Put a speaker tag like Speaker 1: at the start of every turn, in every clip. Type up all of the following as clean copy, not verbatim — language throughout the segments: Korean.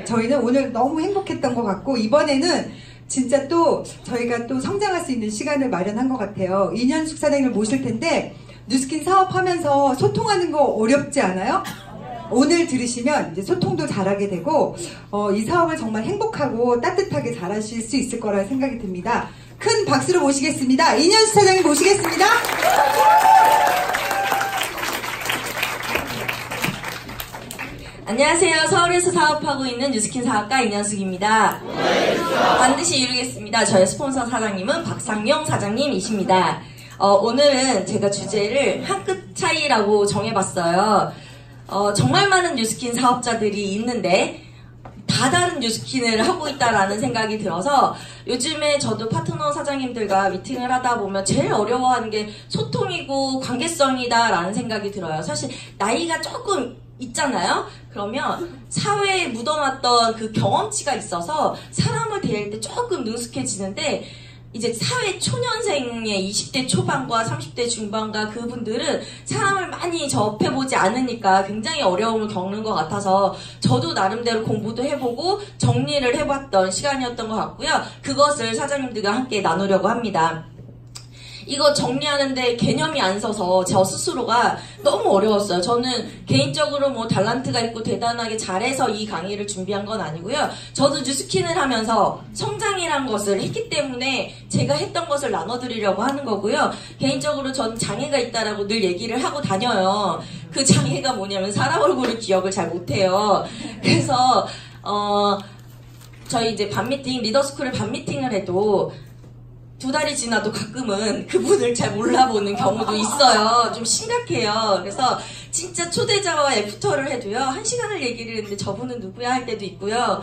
Speaker 1: 저희는 오늘 너무 행복했던 것 같고, 이번에는 진짜 또 저희가 또 성장할 수 있는 시간을 마련한 것 같아요. 이년숙 사장님을 모실 텐데, 뉴스킨 사업하면서 소통하는 거 어렵지 않아요? 오늘 들으시면 이제 소통도 잘하게 되고, 이 사업을 정말 행복하고 따뜻하게 잘하실 수 있을 거라 생각이 듭니다. 큰 박수로 모시겠습니다. 이년숙 사장님 모시겠습니다.
Speaker 2: 안녕하세요. 서울에서 사업하고 있는 뉴스킨 사업가 이년숙입니다. 반드시 이루겠습니다. 저의 스폰서 사장님은 박상용 사장님이십니다. 오늘은 제가 주제를 한 끗 차이라고 정해봤어요. 정말 많은 뉴스킨 사업자들이 있는데 다 다른 뉴스킨을 하고 있다라는 생각이 들어서 요즘에 저도 파트너 사장님들과 미팅을 하다 보면 제일 어려워하는 게 소통이고 관계성이다 라는 생각이 들어요. 사실 나이가 조금 있잖아요. 그러면 사회에 묻어놨던 그 경험치가 있어서 사람을 대할 때 조금 능숙해지는데, 이제 사회 초년생의 20대 초반과 30대 중반과 그분들은 사람을 많이 접해보지 않으니까 굉장히 어려움을 겪는 것 같아서 저도 나름대로 공부도 해보고 정리를 해봤던 시간이었던 것 같고요. 그것을 사장님들과 함께 나누려고 합니다. 이거 정리하는데 개념이 안 서서 저 스스로가 너무 어려웠어요. 저는 개인적으로 뭐 달란트가 있고 대단하게 잘해서 이 강의를 준비한 건 아니고요. 저도 뉴스킨을 하면서 성장이란 것을 했기 때문에 제가 했던 것을 나눠드리려고 하는 거고요. 개인적으로 전 장애가 있다라고 늘 얘기를 하고 다녀요. 그 장애가 뭐냐면 사람 얼굴을 기억을 잘 못해요. 그래서 저희 이제 밤미팅, 리더스쿨을 밤미팅을 해도 2달이 지나도 가끔은 그분을 잘 몰라보는 경우도 있어요. 좀 심각해요. 그래서 진짜 초대자와 애프터를 해도요, 1시간을 얘기를 했는데 저분은 누구야 할 때도 있고요.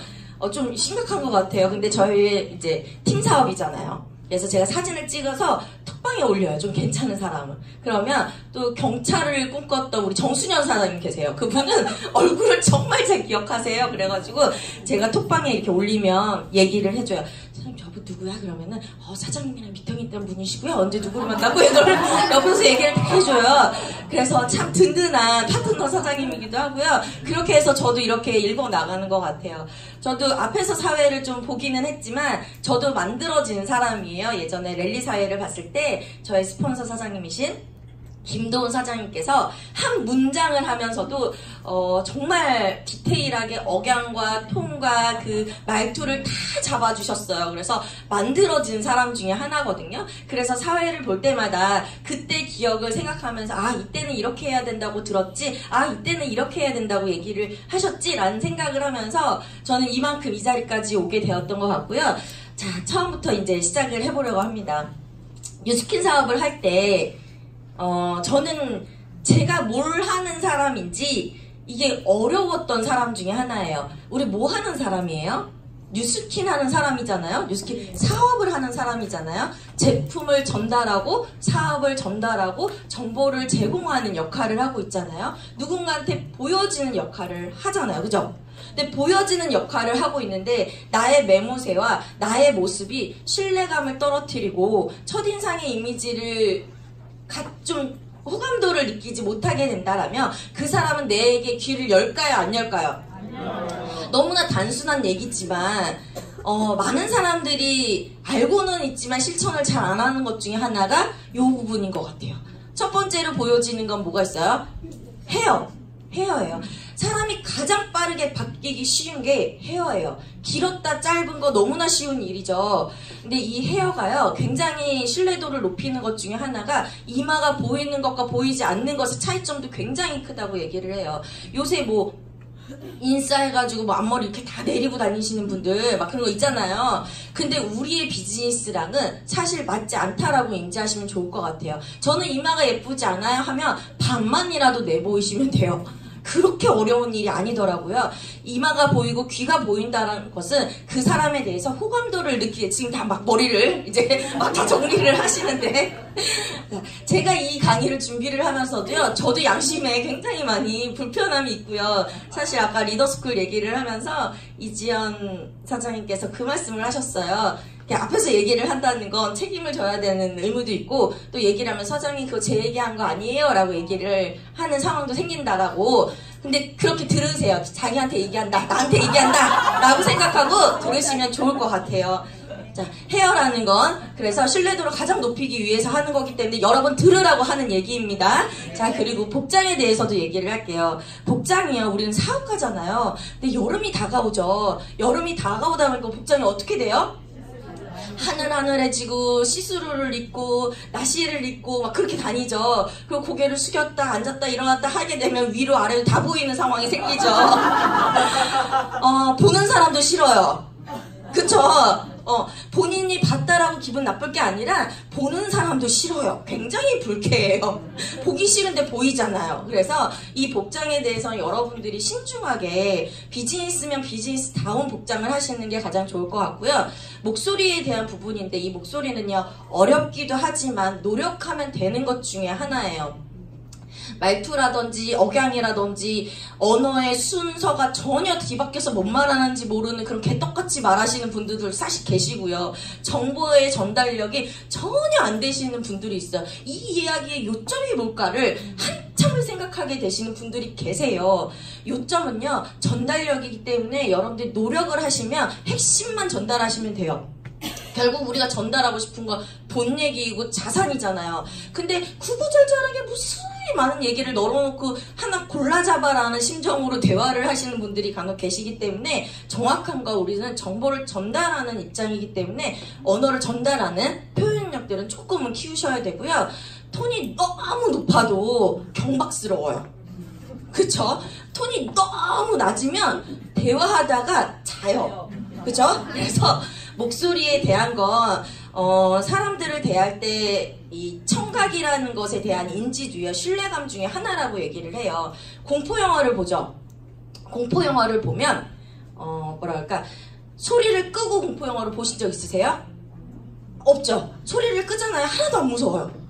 Speaker 2: 좀 심각한 것 같아요. 근데 저희 이제 팀 사업이잖아요. 그래서 제가 사진을 찍어서 톡방에 올려요. 좀 괜찮은 사람은. 그러면 또 경찰을 꿈꿨던 우리 정순현 사장님 계세요. 그분은 얼굴을 정말 잘 기억하세요. 그래가지고 제가 톡방에 이렇게 올리면 얘기를 해줘요. 사장님 저분 누구야? 그러면은 사장님이랑 미팅 있던 분이시고요. 언제 누구를 만나고 이거를 옆에서 얘기를 다 해줘요. 그래서 참 든든한 파트너 사장님이기도 하고요. 그렇게 해서 저도 이렇게 읽어 나가는 것 같아요. 저도 앞에서 사회를 좀 보기는 했지만 저도 만들어지는 사람이에요. 예전에 랠리 사회를 봤을 때 저의 스폰서 사장님이신 김도훈 사장님께서 한 문장을 하면서도 정말 디테일하게 억양과 톤과 그 말투를 다 잡아주셨어요. 그래서 만들어진 사람 중에 하나거든요. 그래서 사회를 볼 때마다 그때 기억을 생각하면서 이때는 이렇게 해야 된다고 들었지, 이때는 이렇게 해야 된다고 얘기를 하셨지 라는 생각을 하면서 저는 이만큼 이 자리까지 오게 되었던 것 같고요. 자, 처음부터 이제 시작을 해보려고 합니다. 뉴스킨 사업을 할 때 저는 제가 뭘 하는 사람인지 이게 어려웠던 사람 중에 하나예요. 우리 뭐 하는 사람이에요? 뉴스킨 하는 사람이잖아요. 뉴스킨 사업을 하는 사람이잖아요. 제품을 전달하고 사업을 전달하고 정보를 제공하는 역할을 하고 있잖아요. 누군가한테 보여지는 역할을 하잖아요. 그죠? 근데 보여지는 역할을 하고 있는데 나의 매모새와 나의 모습이 신뢰감을 떨어뜨리고 첫인상의 이미지를 좀 호감도를 느끼지 못하게 된다라면 그 사람은 내게 귀를 열까요? 안 열까요? 너무나 단순한 얘기지만 많은 사람들이 알고는 있지만 실천을 잘 안 하는 것 중에 하나가 이 부분인 것 같아요. 첫 번째로 보여지는 건 뭐가 있어요? 헤어예요. 사람이 가장 빠르게 바뀌기 쉬운 게 헤어예요. 길었다 짧은 거 너무나 쉬운 일이죠. 근데 이 헤어가요, 굉장히 신뢰도를 높이는 것 중에 하나가 이마가 보이는 것과 보이지 않는 것의 차이점도 굉장히 크다고 얘기를 해요. 요새 뭐 인싸 해가지고 뭐 앞머리 이렇게 다 내리고 다니시는 분들 막 그런 거 있잖아요. 근데 우리의 비즈니스랑은 사실 맞지 않다라고 인지하시면 좋을 것 같아요. 저는 이마가 예쁘지 않아요 하면 반만이라도 내보이시면 돼요. 그렇게 어려운 일이 아니더라고요. 이마가 보이고 귀가 보인다는 것은 그 사람에 대해서 호감도를 느끼게, 지금 다 막 머리를 이제 막 다 정리를 하시는데 제가 이 강의를 준비를 하면서도요, 저도 양심에 굉장히 많이 불편함이 있고요. 사실 아까 리더스쿨 얘기를 하면서 이지연 사장님께서 그 말씀을 하셨어요. 앞에서 얘기를 한다는 건 책임을 져야 되는 의무도 있고, 또 얘기를 하면 사장님 그거 제 얘기한 거 아니에요 라고 얘기를 하는 상황도 생긴다라고. 근데 그렇게 들으세요. 자기한테 얘기한다, 나한테 얘기한다 라고 생각하고 들으시면 좋을 것 같아요. 자, 헤어라는 건 그래서 신뢰도를 가장 높이기 위해서 하는 거기 때문에 여러 번 들으라고 하는 얘기입니다. 자, 그리고 복장에 대해서도 얘기를 할게요. 복장이요, 우리는 사업가잖아요. 근데 여름이 다가오죠. 여름이 다가오다 보니까 복장이 어떻게 돼요? 하늘하늘해지고 시스루를 입고 나시를 입고 막 그렇게 다니죠. 그리고 고개를 숙였다 앉았다 일어났다 하게 되면 위로 아래로 다 보이는 상황이 생기죠. 보는 사람도 싫어요. 그쵸? 본인이 봤다라고 기분 나쁠 게 아니라 보는 사람도 싫어요. 굉장히 불쾌해요. 보기 싫은데 보이잖아요. 그래서 이 복장에 대해서 여러분들이 신중하게 비즈니스면 비즈니스다운 복장을 하시는 게 가장 좋을 것 같고요. 목소리에 대한 부분인데 이 목소리는요, 어렵기도 하지만 노력하면 되는 것 중에 하나예요. 말투라든지 억양이라든지 언어의 순서가 전혀 뒤바뀌어서 뭔 말하는지 모르는 그런 개떡같이 말하시는 분들도 사실 계시고요. 정보의 전달력이 전혀 안 되시는 분들이 있어요. 이 이야기의 요점이 뭘까를 한참을 생각하게 되시는 분들이 계세요. 요점은요, 전달력이기 때문에 여러분들이 노력을 하시면 핵심만 전달하시면 돼요. 결국 우리가 전달하고 싶은 건 본 얘기이고 자산이잖아요. 근데 구구절절하게 무슨 많은 얘기를 널어놓고 하나 골라잡아라는 심정으로 대화를 하시는 분들이 간혹 계시기 때문에 정확한 거, 우리는 정보를 전달하는 입장이기 때문에 언어를 전달하는 표현력들은 조금은 키우셔야 되고요. 톤이 너무 높아도 경박스러워요. 그쵸? 톤이 너무 낮으면 대화하다가 자요. 그쵸? 그래서 목소리에 대한 건 사람들을 대할 때 이 청각이라는 것에 대한 인지도와 신뢰감 중에 하나라고 얘기를 해요. 공포영화를 보죠. 공포영화를 보면 뭐랄까, 소리를 끄고 공포영화를 보신 적 있으세요? 없죠. 소리를 끄잖아요. 하나도 안 무서워요.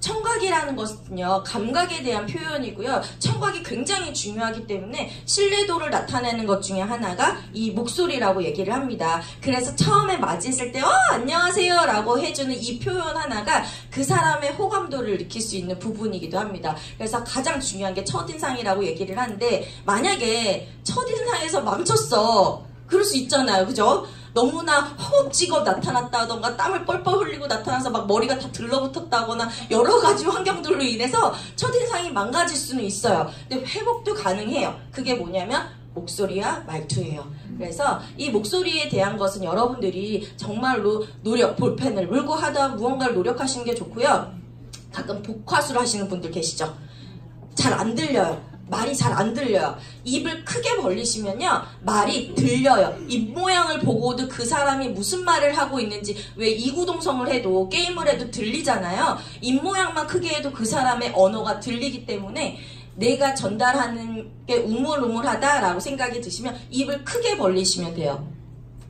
Speaker 2: 청각이라는 것은요, 감각에 대한 표현이고요. 청각이 굉장히 중요하기 때문에 신뢰도를 나타내는 것 중에 하나가 이 목소리라고 얘기를 합니다. 그래서 처음에 맞이했을 때 안녕하세요 라고 해주는 이 표현 하나가 그 사람의 호감도를 느낄 수 있는 부분이기도 합니다. 그래서 가장 중요한 게 첫인상이라고 얘기를 하는데, 만약에 첫인상에서 망쳤어, 그럴 수 있잖아요. 그죠? 너무나 허겁지겁 나타났다던가 땀을 뻘뻘 흘리고 나타나서 막 머리가 다 들러붙었다거나 여러 가지 환경들로 인해서 첫인상이 망가질 수는 있어요. 근데 회복도 가능해요. 그게 뭐냐면 목소리와 말투예요. 그래서 이 목소리에 대한 것은 여러분들이 정말로 노력, 볼펜을 물고 하다 무언가를 노력하시는 게 좋고요. 가끔 복화술 하시는 분들 계시죠? 잘 안 들려요. 말이 잘 안 들려요. 입을 크게 벌리시면요, 말이 들려요. 입 모양을 보고도 그 사람이 무슨 말을 하고 있는지, 왜 이구동성을 해도 게임을 해도 들리잖아요. 입 모양만 크게 해도 그 사람의 언어가 들리기 때문에 내가 전달하는 게 우물우물하다라고 생각이 드시면 입을 크게 벌리시면 돼요.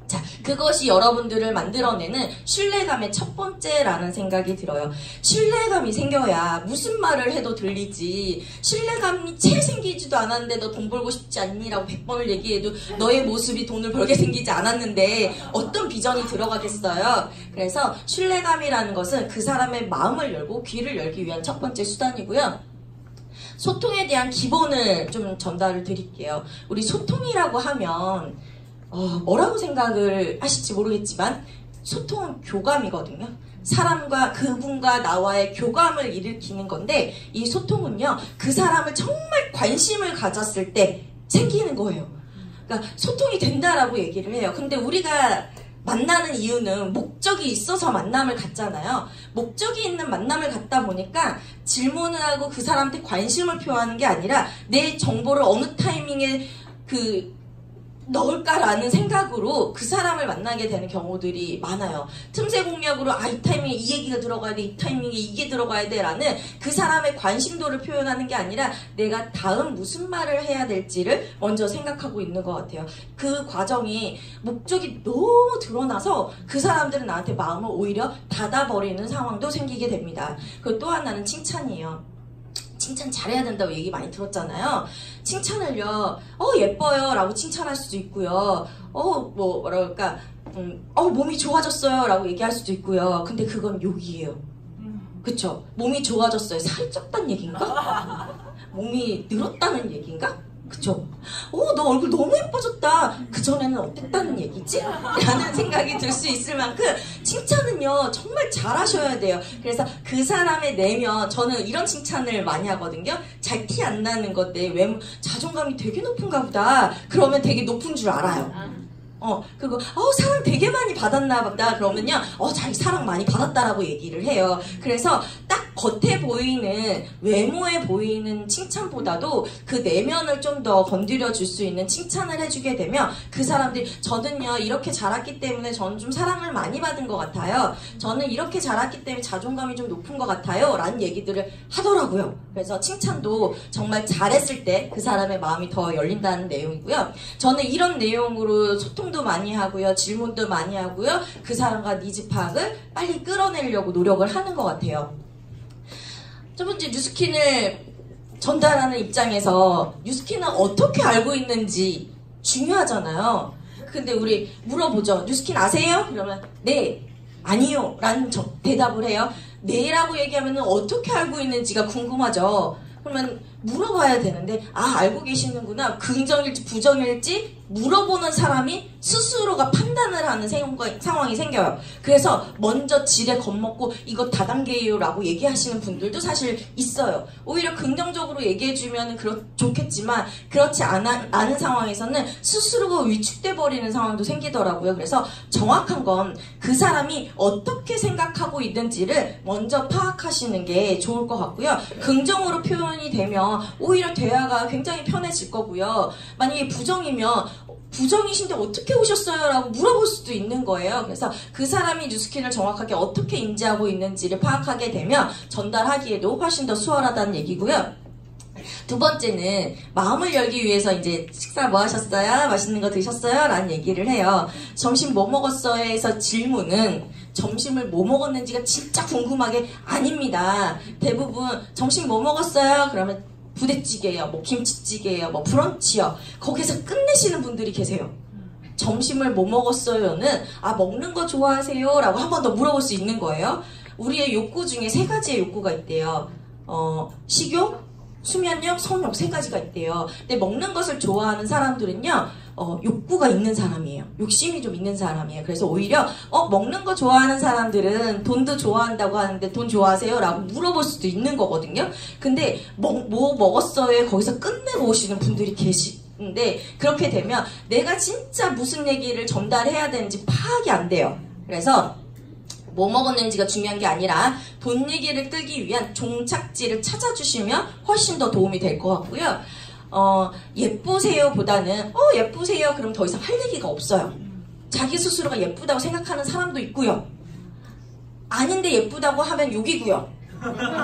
Speaker 2: 자, 그것이 여러분들을 만들어내는 신뢰감의 첫 번째라는 생각이 들어요. 신뢰감이 생겨야 무슨 말을 해도 들리지. 신뢰감이 채 생기지도 않았는데 너 돈 벌고 싶지 않니? 라고 100번을 얘기해도 너의 모습이 돈을 벌게 생기지 않았는데 어떤 비전이 들어가겠어요? 그래서 신뢰감이라는 것은 그 사람의 마음을 열고 귀를 열기 위한 첫 번째 수단이고요. 소통에 대한 기본을 좀 전달을 드릴게요. 우리 소통이라고 하면 뭐라고 생각을 하실지 모르겠지만 소통은 교감이거든요. 사람과 그분과 나와의 교감을 일으키는 건데, 이 소통은요, 그 사람을 정말 관심을 가졌을 때 생기는 거예요. 그러니까 소통이 된다라고 얘기를 해요. 근데 우리가 만나는 이유는 목적이 있어서 만남을 갖잖아요. 목적이 있는 만남을 갖다 보니까 질문을 하고 그 사람한테 관심을 표하는 게 아니라 내 정보를 어느 타이밍에 넣을까라는 생각으로 그 사람을 만나게 되는 경우들이 많아요. 틈새 공략으로 이 타이밍에 이 얘기가 들어가야 돼, 이 타이밍에 이게 들어가야 돼 라는 그 사람의 관심도를 표현하는 게 아니라 내가 다음 무슨 말을 해야 될지를 먼저 생각하고 있는 것 같아요. 그 과정이 목적이 너무 드러나서 그 사람들은 나한테 마음을 오히려 닫아버리는 상황도 생기게 됩니다. 그리고 또 하나는 칭찬이에요. 칭찬 잘해야 된다고 얘기 많이 들었잖아요. 칭찬을요, 예뻐요 라고 칭찬할 수도 있고요. 뭐랄까, 몸이 좋아졌어요 라고 얘기할 수도 있고요. 근데 그건 욕이에요. 그쵸? 몸이 좋아졌어요. 살이 쪘다는 얘기인가? 몸이 늘었다는 얘기인가? 그쵸? 너 얼굴 너무 예뻐졌다. 그전에는 어땠다는 얘기지? 라는 생각이 들 수 있을 만큼 칭찬은요, 정말 잘하셔야 돼요. 그래서 그 사람의 내면, 저는 이런 칭찬을 많이 하거든요. 잘 티 안 나는 건데, 외모, 자존감이 되게 높은가 보다. 그러면 되게 높은 줄 알아요. 그리고, 사랑 되게 많이 받았나 보다. 그러면요, 자기 사랑 많이 받았다라고 얘기를 해요. 그래서 딱 겉에 보이는, 외모에 보이는 칭찬보다도 그 내면을 좀 더 건드려 줄 수 있는 칭찬을 해주게 되면 그 사람들이, 저는요, 이렇게 자랐기 때문에 저는 좀 사랑을 많이 받은 것 같아요. 저는 이렇게 자랐기 때문에 자존감이 좀 높은 것 같아요. 라는 얘기들을 하더라고요. 그래서 칭찬도 정말 잘했을 때 그 사람의 마음이 더 열린다는 내용이고요. 저는 이런 내용으로 소통도 많이 하고요. 질문도 많이 하고요. 그 사람과 니즈 파악을 빨리 끌어내려고 노력을 하는 것 같아요. 첫 번째, 뉴스킨을 전달하는 입장에서 뉴스킨은 어떻게 알고 있는지 중요하잖아요. 근데 우리 물어보죠. 뉴스킨 아세요? 그러면 네, 아니요 라는 대답을 해요. 네라고 얘기하면 어떻게 알고 있는지가 궁금하죠. 그러면 물어봐야 되는데, 알고 계시는구나. 긍정일지 부정일지 물어보는 사람이 스스로가 판단을 하는 상황이 생겨요. 그래서 먼저 지레 겁먹고 이거 다단계예요 라고 얘기하시는 분들도 사실 있어요. 오히려 긍정적으로 얘기해주면 좋겠지만 그렇지 않은 상황에서는 스스로가 위축돼 버리는 상황도 생기더라고요. 그래서 정확한 건 그 사람이 어떻게 생각하고 있는지를 먼저 파악하시는 게 좋을 것 같고요. 긍정으로 표현이 되면 오히려 대화가 굉장히 편해질 거고요. 만약에 부정이면 부정이신데 어떻게 오셨어요? 라고 물어볼 수도 있는 거예요. 그래서 그 사람이 뉴스킨을 정확하게 어떻게 인지하고 있는지를 파악하게 되면 전달하기에도 훨씬 더 수월하다는 얘기고요. 두 번째는 마음을 열기 위해서 이제 식사 뭐 하셨어요? 맛있는 거 드셨어요? 라는 얘기를 해요. 점심 뭐 먹었어요? 에서 질문은 점심을 뭐 먹었는지가 진짜 궁금한 게 아닙니다. 대부분 점심 뭐 먹었어요? 그러면 부대찌개요, 뭐 김치찌개요, 뭐 브런치요. 거기서 끝내시는 분들이 계세요. 점심을 뭐 먹었어요는 먹는 거 좋아하세요? 라고 한 번 더 물어볼 수 있는 거예요. 우리의 욕구 중에 3가지의 욕구가 있대요. 식욕, 수면욕, 성욕 3가지가 있대요. 근데 먹는 것을 좋아하는 사람들은요, 욕구가 있는 사람이에요. 욕심이 좀 있는 사람이에요. 그래서 오히려 먹는 거 좋아하는 사람들은 돈도 좋아한다고 하는데 돈 좋아하세요? 라고 물어볼 수도 있는 거거든요. 근데 뭐 먹었어요? 거기서 끝내고 오시는 분들이 계시는데, 그렇게 되면 내가 진짜 무슨 얘기를 전달해야 되는지 파악이 안 돼요. 그래서 뭐 먹었는지가 중요한 게 아니라 돈 얘기를 끌기 위한 종착지를 찾아주시면 훨씬 더 도움이 될 것 같고요. 예쁘세요 보다는 예쁘세요 그럼 더 이상 할 얘기가 없어요. 자기 스스로가 예쁘다고 생각하는 사람도 있고요. 아닌데 예쁘다고 하면 욕이고요.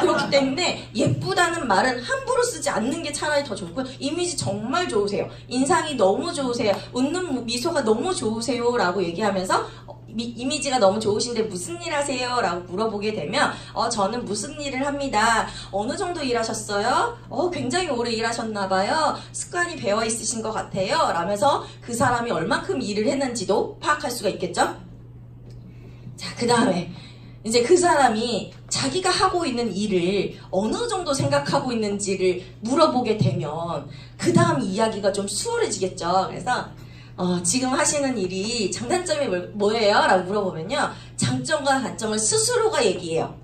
Speaker 2: 그렇기 때문에 예쁘다는 말은 함부로 쓰지 않는 게 차라리 더 좋고요. 이미지 정말 좋으세요. 인상이 너무 좋으세요. 웃는 미소가 너무 좋으세요 라고 얘기하면서 이미지가 너무 좋으신데 무슨 일 하세요? 라고 물어보게 되면 저는 무슨 일을 합니다. 어느 정도 일하셨어요? 굉장히 오래 일하셨나봐요. 습관이 배어 있으신 것 같아요. 라면서 그 사람이 얼만큼 일을 했는지도 파악할 수가 있겠죠? 자, 그 다음에 이제 그 사람이 자기가 하고 있는 일을 어느 정도 생각하고 있는지를 물어보게 되면 그 다음 이야기가 좀 수월해지겠죠. 그래서 지금 하시는 일이 장단점이 뭐예요? 라고 물어보면요, 장점과 단점을 스스로가 얘기해요.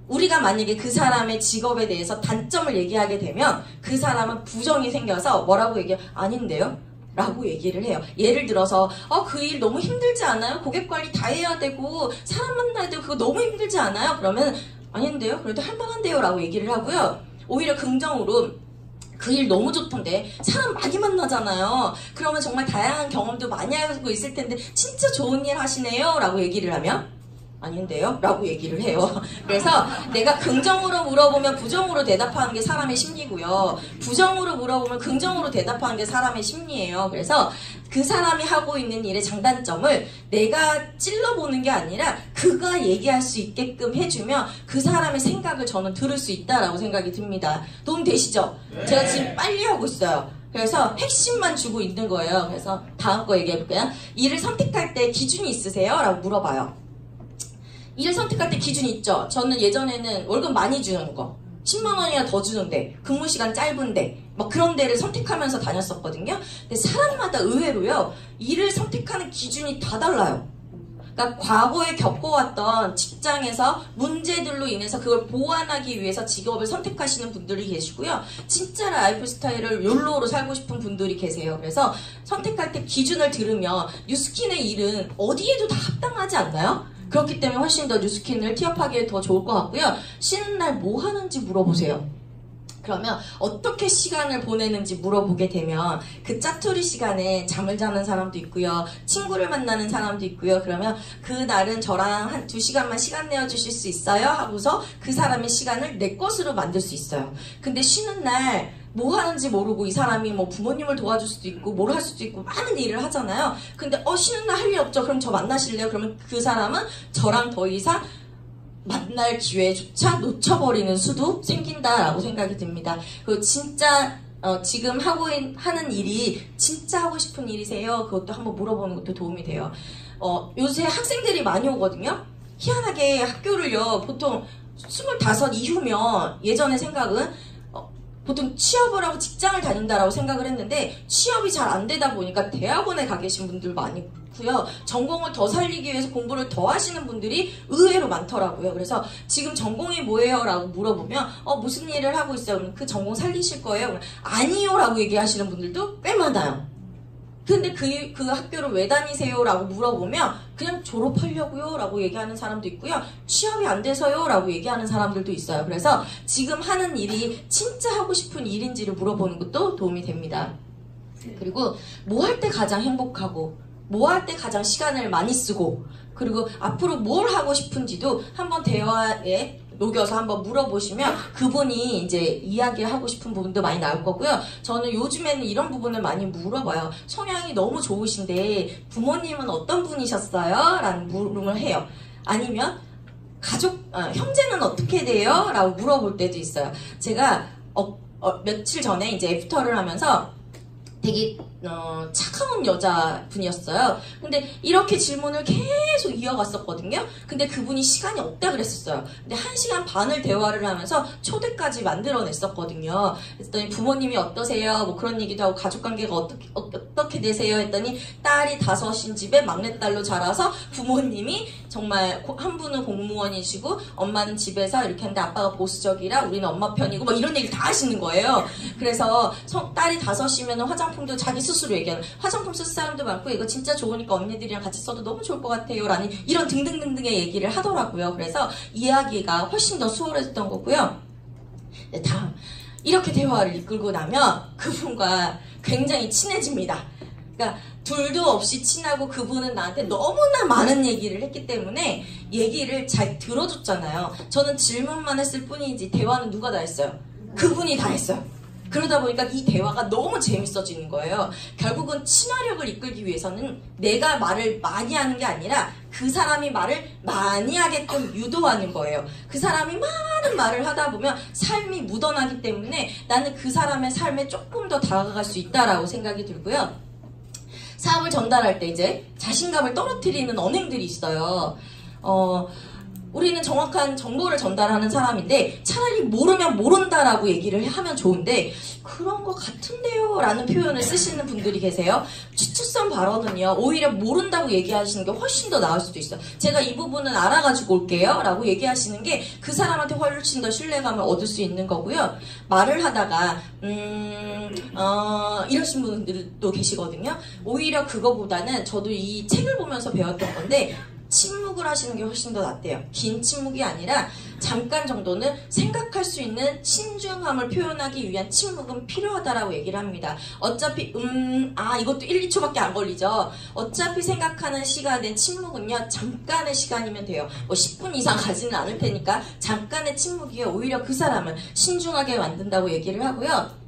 Speaker 2: 우리가 만약에 그 사람의 직업에 대해서 단점을 얘기하게 되면 그 사람은 부정이 생겨서 뭐라고 얘기해요? 아닌데요? 라고 얘기를 해요. 예를 들어서 그 일 너무 힘들지 않아요? 고객 관리 다 해야 되고 사람 만나야 되고 그거 너무 힘들지 않아요? 그러면 아닌데요? 그래도 할만한데요? 라고 얘기를 하고요. 오히려 긍정으로 그 일 너무 좋던데 사람 많이 만나잖아요. 그러면 정말 다양한 경험도 많이 하고 있을 텐데 진짜 좋은 일 하시네요? 라고 얘기를 하면 아닌데요? 라고 얘기를 해요. 그래서 내가 긍정으로 물어보면 부정으로 대답하는 게 사람의 심리고요. 부정으로 물어보면 긍정으로 대답하는 게 사람의 심리예요. 그래서 그 사람이 하고 있는 일의 장단점을 내가 찔러보는 게 아니라 그가 얘기할 수 있게끔 해주면 그 사람의 생각을 저는 들을 수 있다라고 생각이 듭니다. 도움 되시죠? 네. 제가 지금 빨리 하고 있어요. 그래서 핵심만 주고 있는 거예요. 그래서 다음 거 얘기해볼게요. 일을 선택할 때 기준이 있으세요? 라고 물어봐요. 일을 선택할 때 기준이 있죠. 저는 예전에는 월급 많이 주는 거, 10만 원이나 더 주는데, 근무 시간 짧은데, 막 그런 데를 선택하면서 다녔었거든요. 근데 사람마다 의외로요, 일을 선택하는 기준이 다 달라요. 그러니까 과거에 겪어왔던 직장에서 문제들로 인해서 그걸 보완하기 위해서 직업을 선택하시는 분들이 계시고요. 진짜 라이프 스타일을 욜로로 살고 싶은 분들이 계세요. 그래서 선택할 때 기준을 들으면 뉴스킨의 일은 어디에도 다 합당하지 않나요? 그렇기 때문에 훨씬 더 뉴스킨을 취업하기에 더 좋을 것 같고요. 쉬는 날 뭐 하는지 물어보세요. 그러면 어떻게 시간을 보내는지 물어보게 되면 그 짜투리 시간에 잠을 자는 사람도 있고요. 친구를 만나는 사람도 있고요. 그러면 그날은 저랑 한 2시간만 시간 내어주실 수 있어요? 하고서 그 사람의 시간을 내 것으로 만들 수 있어요. 근데 쉬는 날 뭐 하는지 모르고 이 사람이 뭐 부모님을 도와줄 수도 있고 뭘 할 수도 있고 많은 일을 하잖아요. 근데 쉬는 날 할 일 없죠? 그럼 저 만나실래요? 그러면 그 사람은 저랑 더 이상 만날 기회조차 놓쳐버리는 수도 생긴다라고 생각이 듭니다. 그리고 진짜 지금 하는 일이 진짜 하고 싶은 일이세요? 그것도 한번 물어보는 것도 도움이 돼요. 요새 학생들이 많이 오거든요. 희한하게 학교를요, 보통 25 이후면 예전의 생각은 보통 취업을 하고 직장을 다닌다라고 생각을 했는데 취업이 잘 안 되다 보니까 대학원에 가 계신 분들 많이 있고요. 전공을 더 살리기 위해서 공부를 더 하시는 분들이 의외로 많더라고요. 그래서 지금 전공이 뭐예요? 라고 물어보면 무슨 일을 하고 있어요? 그럼 그 전공 살리실 거예요? 그럼 아니요 라고 얘기하시는 분들도 꽤 많아요. 근데 그 학교를 왜 다니세요? 라고 물어보면 그냥 졸업하려고요? 라고 얘기하는 사람도 있고요. 취업이 안 돼서요? 라고 얘기하는 사람들도 있어요. 그래서 지금 하는 일이 진짜 하고 싶은 일인지를 물어보는 것도 도움이 됩니다. 그리고 뭐 할 때 가장 행복하고 뭐 할 때 가장 시간을 많이 쓰고 그리고 앞으로 뭘 하고 싶은지도 한번 대화에 녹여서 한번 물어보시면 그분이 이제 이야기하고 싶은 부분도 많이 나올 거고요. 저는 요즘에는 이런 부분을 많이 물어봐요. 성향이 너무 좋으신데 부모님은 어떤 분이셨어요? 라는 물음을 해요. 아니면 형제는 어떻게 돼요? 라고 물어볼 때도 있어요. 제가 며칠 전에 이제 애프터를 하면서 되게 차가운 여자분이었어요. 근데 이렇게 질문을 계속 이어갔었거든요. 근데 그분이 시간이 없다 그랬었어요. 근데 1시간 반을 대화를 하면서 초대까지 만들어냈었거든요. 그랬더니 부모님이 어떠세요? 뭐 그런 얘기도 하고 가족관계가 어떻게 되세요? 했더니 딸이 5인 집에 막내딸로 자라서 부모님이 정말 한 분은 공무원이시고 엄마는 집에서 이렇게 하는데 아빠가 보수적이라 우리는 엄마 편이고 막 이런 얘기를 다 하시는 거예요. 그래서 딸이 5이면 화장품도 자기 스스로 얘기하는 화장품 쓸 사람도 많고 이거 진짜 좋으니까 언니들이랑 같이 써도 너무 좋을 것 같아요 라는 이런 등등등등의 얘기를 하더라고요. 그래서 이야기가 훨씬 더 수월했던 거고요. 네, 다음 이렇게 대화를 이끌고 나면 그분과 굉장히 친해집니다. 그러니까 둘도 없이 친하고 그분은 나한테 너무나 많은 얘기를 했기 때문에 얘기를 잘 들어줬잖아요. 저는 질문만 했을 뿐이지 대화는 누가 다 했어요? 그분이 다 했어요. 그러다 보니까 이 대화가 너무 재밌어지는 거예요. 결국은 친화력을 이끌기 위해서는 내가 말을 많이 하는 게 아니라 그 사람이 말을 많이 하게끔 유도하는 거예요. 그 사람이 많은 말을 하다 보면 삶이 묻어나기 때문에 나는 그 사람의 삶에 조금 더 다가갈 수 있다라고 생각이 들고요. 사업을 전달할 때 이제 자신감을 떨어뜨리는 언행들이 있어요. 우리는 정확한 정보를 전달하는 사람인데 차라리 모르면 모른다라고 얘기를 하면 좋은데 그런 거 같은데요 라는 표현을 쓰시는 분들이 계세요. 추측성 발언은요 오히려 모른다고 얘기하시는 게 훨씬 더 나을 수도 있어요. 제가 이 부분은 알아가지고 올게요 라고 얘기하시는 게 그 사람한테 훨씬 더 신뢰감을 얻을 수 있는 거고요. 말을 하다가 이러신 분들도 계시거든요. 오히려 그거보다는 저도 이 책을 보면서 배웠던 건데 침묵을 하시는 게 훨씬 더 낫대요. 긴 침묵이 아니라 잠깐 정도는 생각할 수 있는 신중함을 표현하기 위한 침묵은 필요하다라고 얘기를 합니다. 어차피 이것도 1, 2초밖에 안 걸리죠. 어차피 생각하는 시간의 침묵은요 잠깐의 시간이면 돼요. 뭐 10분 이상 가지는 않을 테니까 잠깐의 침묵이요 오히려 그 사람을 신중하게 만든다고 얘기를 하고요.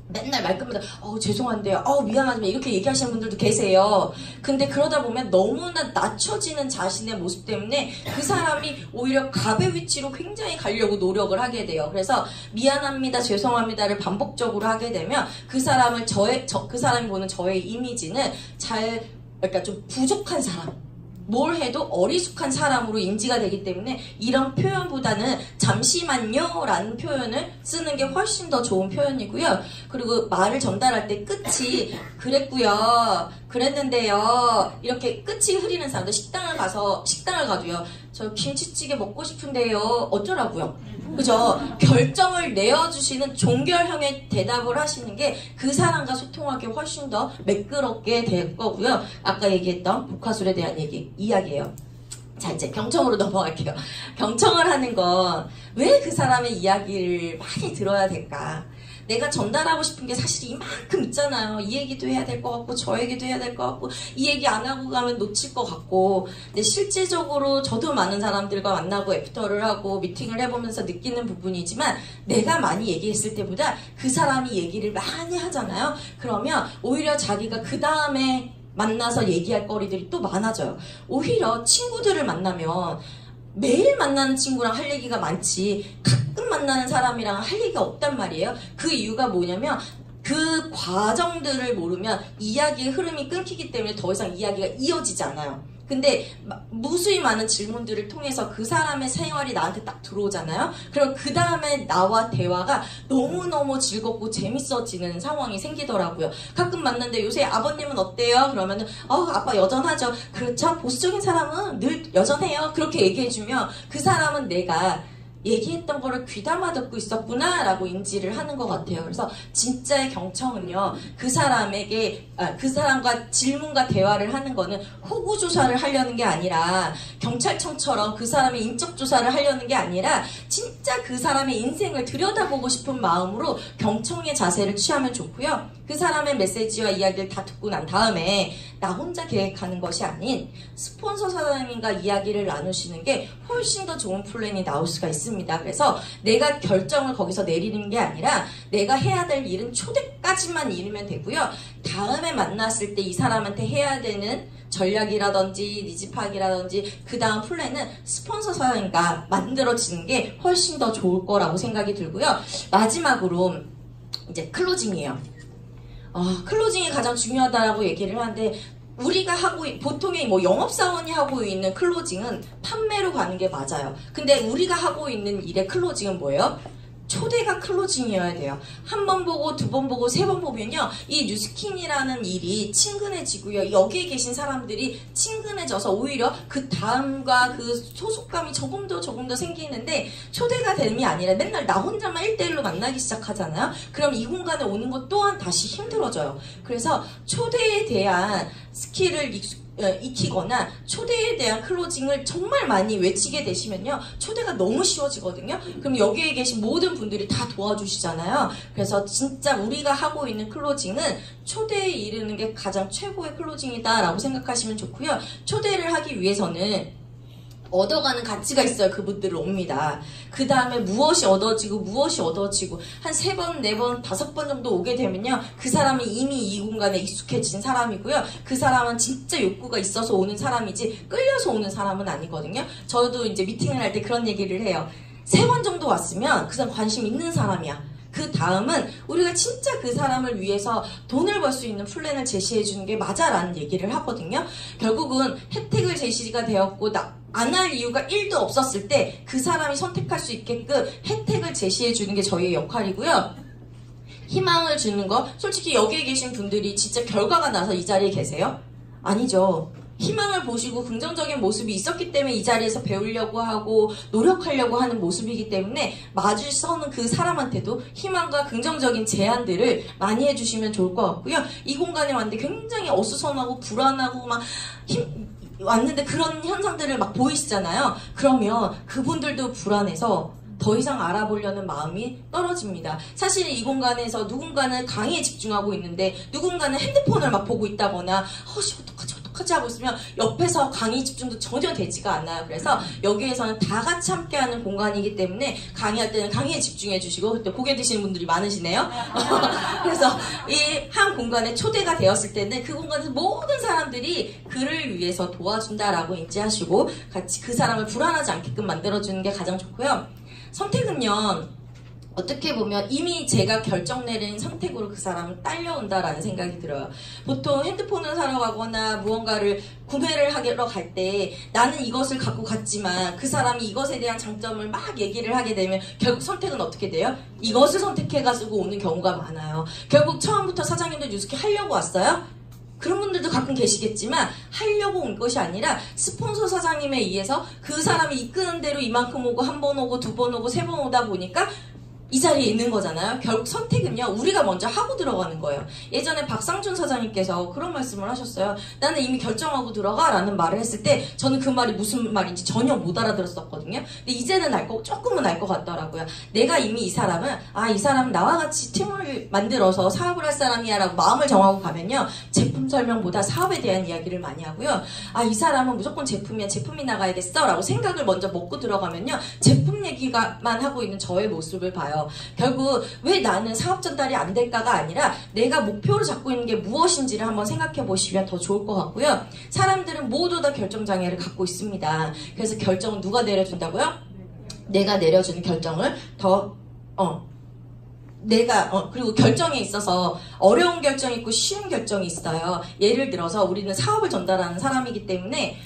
Speaker 2: 맨날 말끝마다 죄송한데요, 미안하지만 이렇게 얘기하시는 분들도 계세요. 근데 그러다 보면 너무나 낮춰지는 자신의 모습 때문에 그 사람이 오히려 갑의 위치로 굉장히 가려고 노력을 하게 돼요. 그래서 미안합니다, 죄송합니다를 반복적으로 하게 되면 그 사람을 그 사람이 보는 저의 이미지는 그러니까 좀 부족한 사람, 뭘 해도 어리숙한 사람으로 인지가 되기 때문에 이런 표현보다는 잠시만요 라는 표현을 쓰는 게 훨씬 더 좋은 표현이고요. 그리고 말을 전달할 때 끝이 그랬고요, 그랬는데요, 이렇게 끝이 흐리는 사람들, 식당을 가도요, 저 김치찌개 먹고 싶은데요, 어쩌라고요? 그죠? 결정을 내어주시는 종결형의 대답을 하시는 게 그 사람과 소통하기 훨씬 더 매끄럽게 될 거고요. 아까 얘기했던 복화술에 대한 이야기예요. 자, 이제 경청으로 넘어갈게요. 경청을 하는 건 왜 그 사람의 이야기를 많이 들어야 될까? 내가 전달하고 싶은 게 사실 이만큼 있잖아요. 이 얘기도 해야 될 것 같고, 저 얘기도 해야 될 것 같고, 이 얘기 안 하고 가면 놓칠 것 같고. 근데 실질적으로 저도 많은 사람들과 만나고 애프터를 하고 미팅을 해보면서 느끼는 부분이지만, 내가 많이 얘기했을 때보다 그 사람이 얘기를 많이 하잖아요. 그러면 오히려 자기가 그 다음에 만나서 얘기할 거리들이 또 많아져요. 오히려 친구들을 만나면 매일 만나는 친구랑 할 얘기가 많지 가끔 만나는 사람이랑 할 얘기가 없단 말이에요. 그 이유가 뭐냐면 그 과정들을 모르면 이야기의 흐름이 끊기기 때문에 더 이상 이야기가 이어지지 않아요. 근데 무수히 많은 질문들을 통해서 그 사람의 생활이 나한테 딱 들어오잖아요. 그럼 그 다음에 나와 대화가 너무너무 즐겁고 재밌어지는 상황이 생기더라고요. 가끔 만났는데 요새 아버님은 어때요? 그러면은 아빠 여전하죠. 그렇죠? 보수적인 사람은 늘 여전해요. 그렇게 얘기해주면 그 사람은 내가 얘기했던 거를 귀담아 듣고 있었구나 라고 인지를 하는 것 같아요. 그래서 진짜의 경청은요, 그 사람과 질문과 대화를 하는 거는 호구조사를 하려는 게 아니라, 경찰청처럼 그 사람의 인적조사를 하려는 게 아니라 진짜 그 사람의 인생을 들여다보고 싶은 마음으로 경청의 자세를 취하면 좋고요. 그 사람의 메시지와 이야기를 다 듣고 난 다음에 나 혼자 계획하는 것이 아닌 스폰서 사장님과 이야기를 나누시는 게 훨씬 더 좋은 플랜이 나올 수가 있습니다. 그래서 내가 결정을 거기서 내리는 게 아니라 내가 해야 될 일은 초대까지만 이루면 되고요. 다음에 만났을 때 이 사람한테 해야 되는 전략이라든지 니즈 파악이라든지 그 다음 플랜은 스폰서 사장님과 만들어지는 게 훨씬 더 좋을 거라고 생각이 들고요. 마지막으로 이제 클로징이에요. 클로징이 가장 중요하다라고 얘기를 하는데, 우리가 보통의 영업사원이 하고 있는 클로징은 판매로 가는 게 맞아요. 근데 우리가 하고 있는 일의 클로징은 뭐예요? 초대가 클로징이어야 돼요. 한 번 보고, 두 번 보고, 세 번 보면요, 이 뉴스킨이라는 일이 친근해지고요. 여기에 계신 사람들이 친근해져서 오히려 그 다음과 그 소속감이 조금 더 생기는데, 초대가 됨이 아니라 맨날 나 혼자만 1대1로 만나기 시작하잖아요. 그럼 이 공간에 오는 것 또한 다시 힘들어져요. 그래서 초대에 대한 스킬을 익히거나 초대에 대한 클로징을 정말 많이 외치게 되시면요, 초대가 너무 쉬워지거든요. 그럼 여기에 계신 모든 분들이 다 도와주시잖아요. 그래서 진짜 우리가 하고 있는 클로징은 초대에 이르는 게 가장 최고의 클로징이다 라고 생각하시면 좋고요. 초대를 하기 위해서는 얻어가는 가치가 있어야 그분들을 옵니다. 그 다음에 무엇이 얻어지고 한 3번, 4번, 5번 정도 오게 되면요, 그 사람이 이미 이 공간에 익숙해진 사람이고요. 그 사람은 진짜 욕구가 있어서 오는 사람이지 끌려서 오는 사람은 아니거든요. 저도 이제 미팅을 할 때 그런 얘기를 해요. 3번 정도 왔으면 그 사람 관심 있는 사람이야. 그 다음은 우리가 진짜 그 사람을 위해서 돈을 벌 수 있는 플랜을 제시해 주는 게 맞아라는 얘기를 하거든요. 결국은 혜택을 제시가 되었고 안 할 이유가 1도 없었을 때 그 사람이 선택할 수 있게끔 혜택을 제시해 주는 게 저희의 역할이고요. 희망을 주는 거, 솔직히 여기에 계신 분들이 진짜 결과가 나서 이 자리에 계세요? 아니죠. 희망을 보시고 긍정적인 모습이 있었기 때문에 이 자리에서 배우려고 하고 노력하려고 하는 모습이기 때문에 마주서는 그 사람한테도 희망과 긍정적인 제안들을 많이 해주시면 좋을 것 같고요. 이 공간에 왔는데 굉장히 어수선하고 불안하고 왔는데 그런 현상들을 막 보이시잖아요. 그러면 그분들도 불안해서 더 이상 알아보려는 마음이 떨어집니다. 사실 이 공간에서 누군가는 강의에 집중하고 있는데 누군가는 핸드폰을 막 보고 있다거나 어떡하지 하고 있으면 옆에서 강의 집중도 전혀 되지가 않아요. 그래서 여기에서는 다 같이 함께하는 공간이기 때문에 강의할 때는 강의에 집중해 주시고, 그때 고개 드시는 분들이 많으시네요. 그래서 이 한 공간에 초대가 되었을 때는 그 공간에서 모든 사람들이 그를 위해서 도와준다라고 인지하시고 같이 그 사람을 불안하지 않게끔 만들어주는 게 가장 좋고요. 선택은요, 어떻게 보면 이미 제가 결정 내린 선택으로 그 사람은 딸려온다라는 생각이 들어요. 보통 핸드폰을 사러 가거나 무언가를 구매를 하러 갈 때 나는 이것을 갖고 갔지만 그 사람이 이것에 대한 장점을 막 얘기를 하게 되면 결국 선택은 어떻게 돼요? 이것을 선택해가지고 오는 경우가 많아요. 결국 처음부터 사장님도 뉴스키 하려고 왔어요? 그런 분들도 가끔 계시겠지만 하려고 온 것이 아니라 스폰서 사장님에 의해서 그 사람이 이끄는 대로 이만큼 오고 한 번 오고 두 번 오고 세 번 오다 보니까 이 자리에 있는 거잖아요. 결국 선택은요, 우리가 먼저 하고 들어가는 거예요. 예전에 박상준 사장님께서 그런 말씀을 하셨어요. 나는 이미 결정하고 들어가 라는 말을 했을 때 저는 그 말이 무슨 말인지 전혀 못 알아들었었거든요. 근데 이제는 조금은 알 것 같더라고요. 내가 이미 이 사람은 이 사람은 나와 같이 팀을 만들어서 사업을 할 사람이야 라고 마음을 정하고 가면요, 제품 설명보다 사업에 대한 이야기를 많이 하고요. 이 사람은 무조건 제품이야, 제품이 나가야겠어 라고 생각을 먼저 먹고 들어가면요, 제품 얘기만 하고 있는 저의 모습을 봐요. 결국 왜 나는 사업 전달이 안 될까가 아니라 내가 목표로 잡고 있는 게 무엇인지를 한번 생각해 보시면 더 좋을 것 같고요. 사람들은 모두 다 결정장애를 갖고 있습니다. 그래서 결정은 누가 내려준다고요? 내가 내려주는 결정을 그리고 결정에 있어서 어려운 결정이 있고 쉬운 결정이 있어요. 예를 들어서 우리는 사업을 전달하는 사람이기 때문에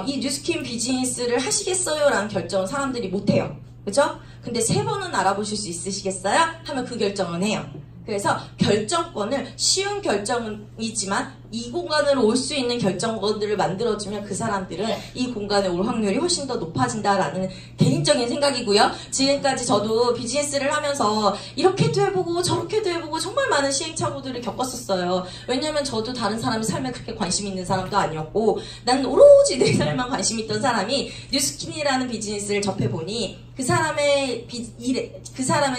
Speaker 2: 이 뉴스킨 비즈니스를 하시겠어요? 라는 결정은 사람들이 못해요. 그죠? 근데 3번은 알아보실 수 있으시겠어요? 하면 그 결정은 해요. 그래서 결정권을 쉬운 결정이지만 이 공간으로 올 수 있는 결정권들을 만들어주면 그 사람들은 이 공간에 올 확률이 훨씬 더 높아진다라는 개인적인 생각이고요. 지금까지 저도 비즈니스를 하면서 이렇게도 해보고 저렇게도 해보고 정말 많은 시행착오들을 겪었었어요. 왜냐면 저도 다른 사람의 삶에 그렇게 관심 있는 사람도 아니었고 나는 오로지 내 삶만 관심 있던 사람이 뉴스킨이라는 비즈니스를 접해보니 그 사람의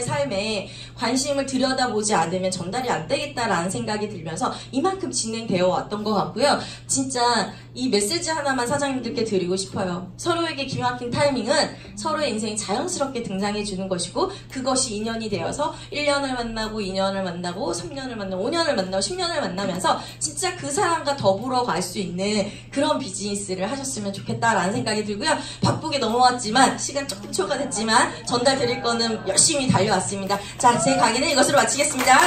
Speaker 2: 삶에 관심을 들여다보지 않으면 전달이 안 되겠다라는 생각이 들면서 이만큼 진행되어 왔던 것 같고요. 진짜 이 메시지 하나만 사장님들께 드리고 싶어요. 서로에게 기막힌 타이밍은 서로의 인생이 자연스럽게 등장해 주는 것이고 그것이 인연이 되어서 1년을 만나고 2년을 만나고 3년을 만나고 5년을 만나고 10년을 만나면서 진짜 그 사람과 더불어 갈 수 있는 그런 비즈니스를 하셨으면 좋겠다라는 생각이 들고요. 바쁘게 넘어왔지만 시간 조금 초과됐지만 전달 드릴 거는 열심히 달려왔습니다. 자, 제 강의는 이것으로 마치겠습니다.